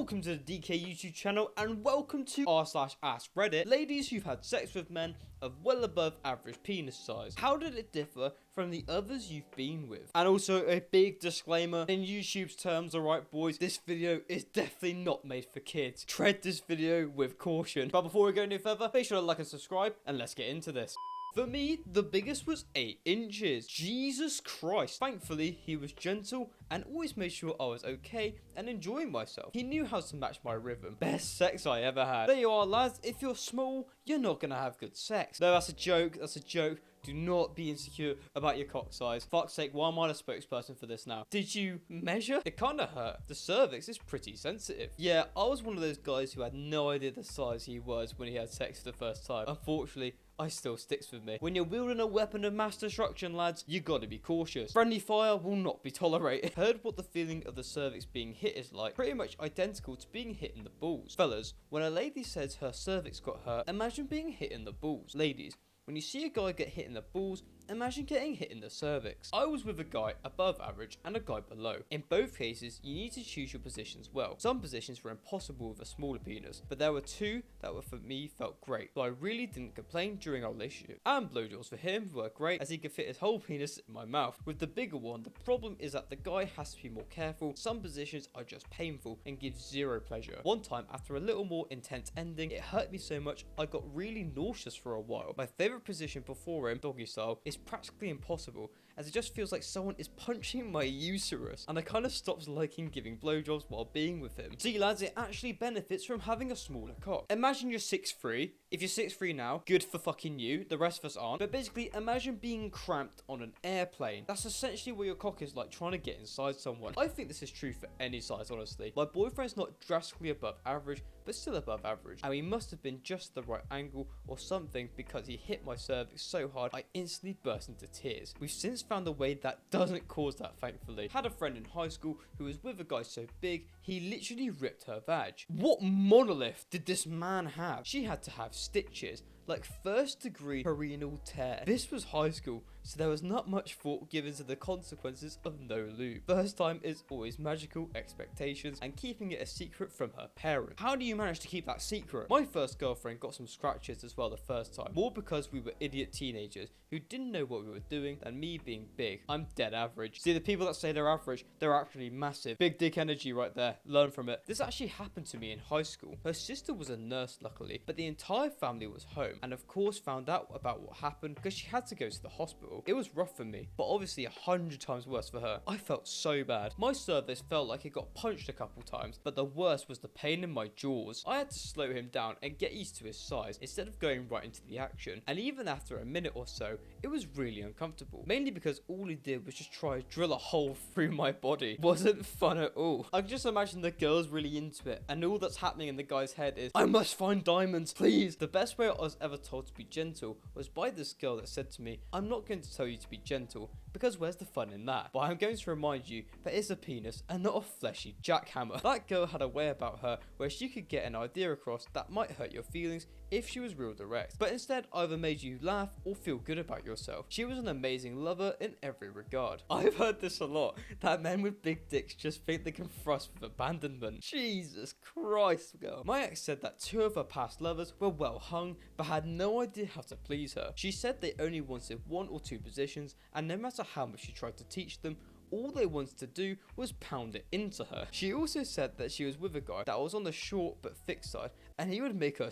Welcome to the DeeKay YouTube channel and welcome to r/askreddit. Ladies who've had sex with men of well above average penis size. How did it differ from the others you've been with? And also a big disclaimer, in YouTube's terms, alright boys, this video is definitely not made for kids. Tread this video with caution. But before we go any further, make sure to like and subscribe and let's get into this. For me, the biggest was 8 inches. Jesus Christ. Thankfully, he was gentle and always made sure I was okay and enjoying myself. He knew how to match my rhythm. Best sex I ever had. There you are, lads. If you're small, you're not gonna have good sex. No, that's a joke. That's a joke. Do not be insecure about your cock size. Fuck's sake, why am I the spokesperson for this now? Did you measure? It kinda hurt. The cervix is pretty sensitive. Yeah, I was one of those guys who had no idea the size he was when he had sex for the first time. Unfortunately, I still sticks with me. When you're wielding a weapon of mass destruction, lads, you gotta be cautious. Friendly fire will not be tolerated. Heard what the feeling of the cervix being hit is like. Pretty much identical to being hit in the balls. Fellas, when a lady says her cervix got hurt, imagine being hit in the balls. Ladies, when you see a guy get hit in the balls, imagine getting hit in the cervix. I was with a guy above average and a guy below. In both cases, you need to choose your positions well. Some positions were impossible with a smaller penis, but there were two that were for me felt great, so I really didn't complain during our relationship. And blowjobs for him were great as he could fit his whole penis in my mouth. With the bigger one, the problem is that the guy has to be more careful. Some positions are just painful and give zero pleasure. One time, after a little more intense ending, it hurt me so much I got really nauseous for a while. My favourite position before him, doggy style, is practically impossible as it just feels like someone is punching my uterus, and I kind of stopped liking giving blowjobs while being with him. See lads, it actually benefits from having a smaller cock. Imagine you're 6'3". If you're 6'3" now, good for fucking you, the rest of us aren't. But basically, imagine being cramped on an airplane. That's essentially what your cock is like trying to get inside someone. I think this is true for any size, honestly. My boyfriend's not drastically above average, but still above average, and he must have been just the right angle or something because he hit my cervix so hard I instantly burst into tears. We've since found a way that doesn't cause that, thankfully. Had a friend in high school who was with a guy so big he literally ripped her vag. What monolith did this man have? She had to have stitches, like 1st degree perineal tear. This was high school, so there was not much thought given to the consequences of no lube. First time is always magical, expectations, and keeping it a secret from her parents. How do you manage to keep that secret? My first girlfriend got some scratches as well the first time, more because we were idiot teenagers who didn't know what we were doing than me being big. I'm dead average. See, the people that say they're average, they're actually massive. Big dick energy right there. Learn from it. This actually happened to me in high school. Her sister was a nurse, luckily, but the entire family was home, and of course found out about what happened because she had to go to the hospital. It was rough for me, but obviously 100 times worse for her. I felt so bad. My cervix felt like it got punched a couple times, but the worst was the pain in my jaws. I had to slow him down and get used to his size instead of going right into the action, and even after a minute or so, it was really uncomfortable, mainly because all he did was just try to drill a hole through my body. Wasn't fun at all. I can just imagine the girl's really into it, and all that's happening in the guy's head is, I must find diamonds, please. The best way I was ever told to be gentle was by this girl that said to me, I'm not going to tell you to be gentle because where's the fun in that? But I'm going to remind you that it's a penis and not a fleshy jackhammer. That girl had a way about her where she could get an idea across that might hurt your feelings if she was real direct, but instead either made you laugh or feel good about yourself. She was an amazing lover in every regard. I've heard this a lot, that men with big dicks just think they can thrust with abandonment. Jesus Christ, girl. My ex said that 2 of her past lovers were well hung but had no idea how to please her. She said they only wanted 1 or 2 positions, and no matter how much she tried to teach them, all they wanted to do was pound it into her. She also said that she was with a guy that was on the short but thick side, and he would make her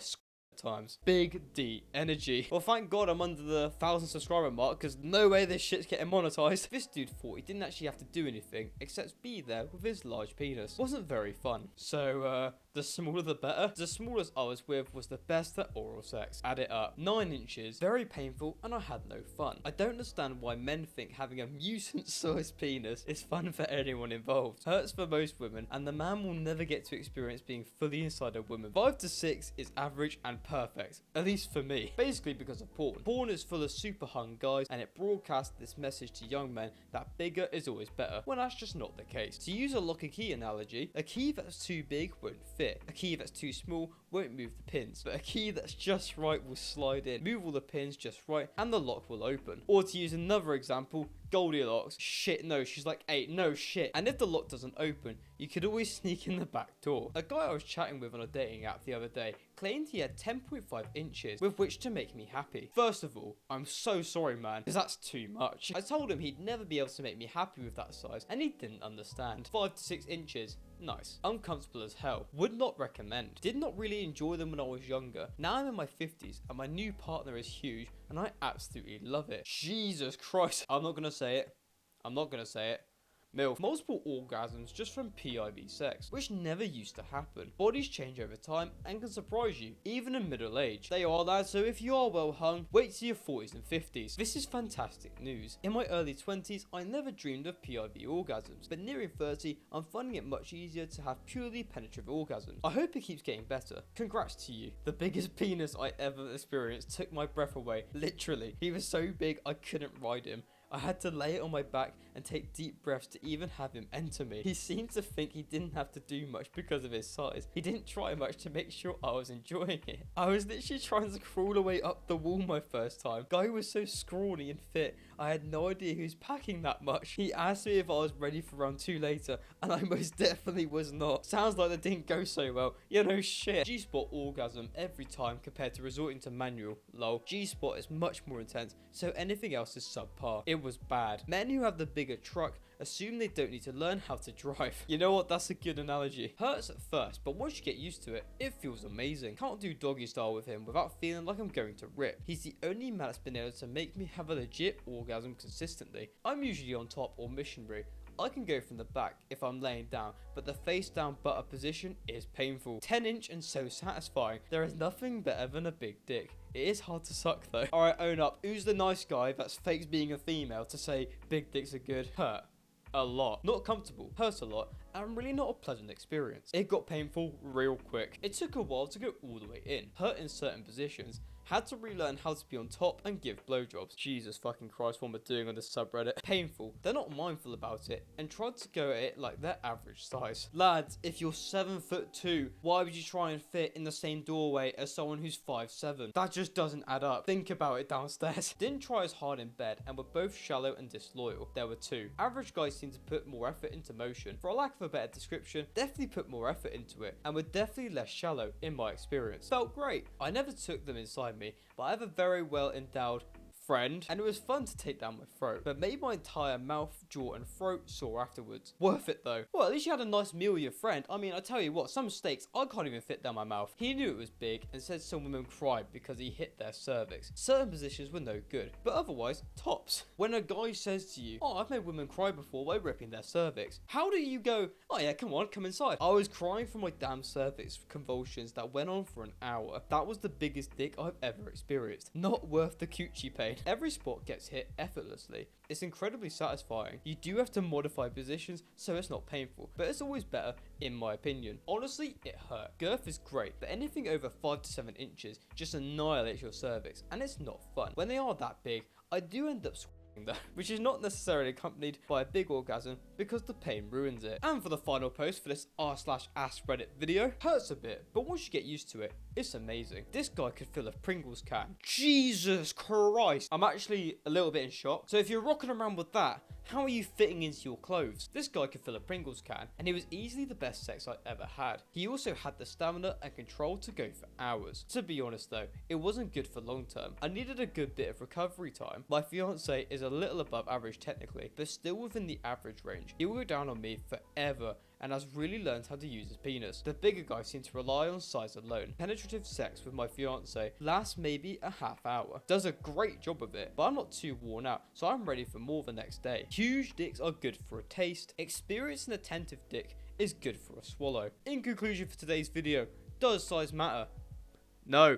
times. Big D energy. Well, thank God I'm under the 1,000 subscriber mark because no way this shit's getting monetized. This dude thought he didn't actually have to do anything except be there with his large penis. Wasn't very fun. So, the smaller the better. The smallest I was with was the best at oral sex. Add it up. 9 inches. Very painful, and I had no fun. I don't understand why men think having a mutant-sized penis is fun for anyone involved. Hurts for most women, and the man will never get to experience being fully inside a woman. 5 to 6 is average and perfect, at least for me. Basically because of porn. Porn is full of super hung guys, and it broadcasts this message to young men that bigger is always better, when that's just not the case. To use a lock and key analogy, a key that's too big won't fit. fit. A key that's too small won't move the pins, but a key that's just right will slide in, move all the pins just right, and the lock will open. Or to use another example, Goldilocks. Shit, no, she's like 8. No, shit. And if the lock doesn't open, you could always sneak in the back door. A guy I was chatting with on a dating app the other day claimed he had 10.5 inches with which to make me happy. First of all, I'm so sorry, man, because that's too much. I told him he'd never be able to make me happy with that size, and he didn't understand. 5 to 6 inches. Nice. Uncomfortable as hell. Would not recommend. Did not really enjoy them when I was younger. Now I'm in my 50s and my new partner is huge and I absolutely love it. Jesus Christ. I'm not gonna say it. I'm not gonna say it. MILF. Multiple orgasms just from PIV sex, which never used to happen. Bodies change over time and can surprise you, even in middle age. They are, lads, so if you are well hung, wait till your 40s and 50s. This is fantastic news. In my early 20s, I never dreamed of PIV orgasms, but nearing 30, I'm finding it much easier to have purely penetrative orgasms. I hope it keeps getting better. Congrats to you. The biggest penis I ever experienced took my breath away, literally. He was so big I couldn't ride him. I had to lay it on my back and take deep breaths to even have him enter me. He seemed to think he didn't have to do much because of his size. He didn't try much to make sure I was enjoying it. I was literally trying to crawl away up the wall my first time. Guy was so scrawny and fit, I had no idea he was packing that much. He asked me if I was ready for round 2 later, and I most definitely was not. Sounds like that didn't go so well. You know, shit. G-spot orgasm every time compared to resorting to manual. Lol. G-spot is much more intense, so anything else is subpar. It was bad. Men who have the bigger truck assume they don't need to learn how to drive. You know what? That's a good analogy. Hurts at first, but once you get used to it, it feels amazing. Can't do doggy style with him without feeling like I'm going to rip. He's the only man that's been able to make me have a legit orgasm consistently. I'm usually on top or missionary. I can go from the back if I'm laying down, but the face down butter position is painful. 10-inch and so satisfying. There is nothing better than a big dick. It is hard to suck though. Alright, own up. Who's the nice guy that's fakes being a female to say big dicks are good? Hurt. A lot. Not comfortable. Hurt a lot. And really not a pleasant experience. It got painful real quick. It took a while to go all the way in. Hurt in certain positions. Had to relearn how to be on top and give blowjobs. Jesus fucking Christ, what we're doing on this subreddit. Painful. They're not mindful about it and tried to go at it like their average size. Lads, if you're 7'2", why would you try and fit in the same doorway as someone who's 5'7"? That just doesn't add up. Think about it downstairs. Didn't try as hard in bed and were both shallow and disloyal. There were 2. Average guys seem to put more effort into motion. For a lack of a better description, definitely put more effort into it and were definitely less shallow in my experience. Felt great. I never took them inside me, but I have a very well endowed friend, and it was fun to take down my throat, but made my entire mouth, jaw and throat sore afterwards. Worth it though. Well, at least you had a nice meal with your friend. I mean, I tell you what, some steaks I can't even fit down my mouth. He knew it was big and said some women cried because he hit their cervix. Certain positions were no good, but otherwise, tops. When a guy says to you, oh, I've made women cry before by ripping their cervix, how do you go, oh yeah, come on, come inside? I was crying from my damn cervix convulsions that went on for an hour. That was the biggest dick I've ever experienced. Not worth the coochie pain. Every spot gets hit effortlessly. It's incredibly satisfying. You do have to modify positions so it's not painful, but it's always better in my opinion. Honestly, it hurt. Girth is great, but anything over 5 to 7 inches just annihilates your cervix and it's not fun. When they are that big, I do end up though, which is not necessarily accompanied by a big orgasm because the pain ruins it. And for the final post for this r/askreddit video, hurts a bit, but once you get used to it, it's amazing. This guy could fill a Pringles can. Jesus Christ. I'm actually a little bit in shock. So if you're rocking around with that, how are you fitting into your clothes? This guy could fill a Pringles can, and it was easily the best sex I ever had. He also had the stamina and control to go for hours. To be honest though, it wasn't good for long term. I needed a good bit of recovery time. My fiance is a little above average technically, but still within the average range. He will go down on me forever and has really learned how to use his penis. The bigger guys seem to rely on size alone. Penetrative sex with my fiance lasts maybe a half hour. Does a great job of it, but I'm not too worn out, so I'm ready for more the next day. Huge dicks are good for a taste. Experienced and attentive dick is good for a swallow. In conclusion for today's video, does size matter? No.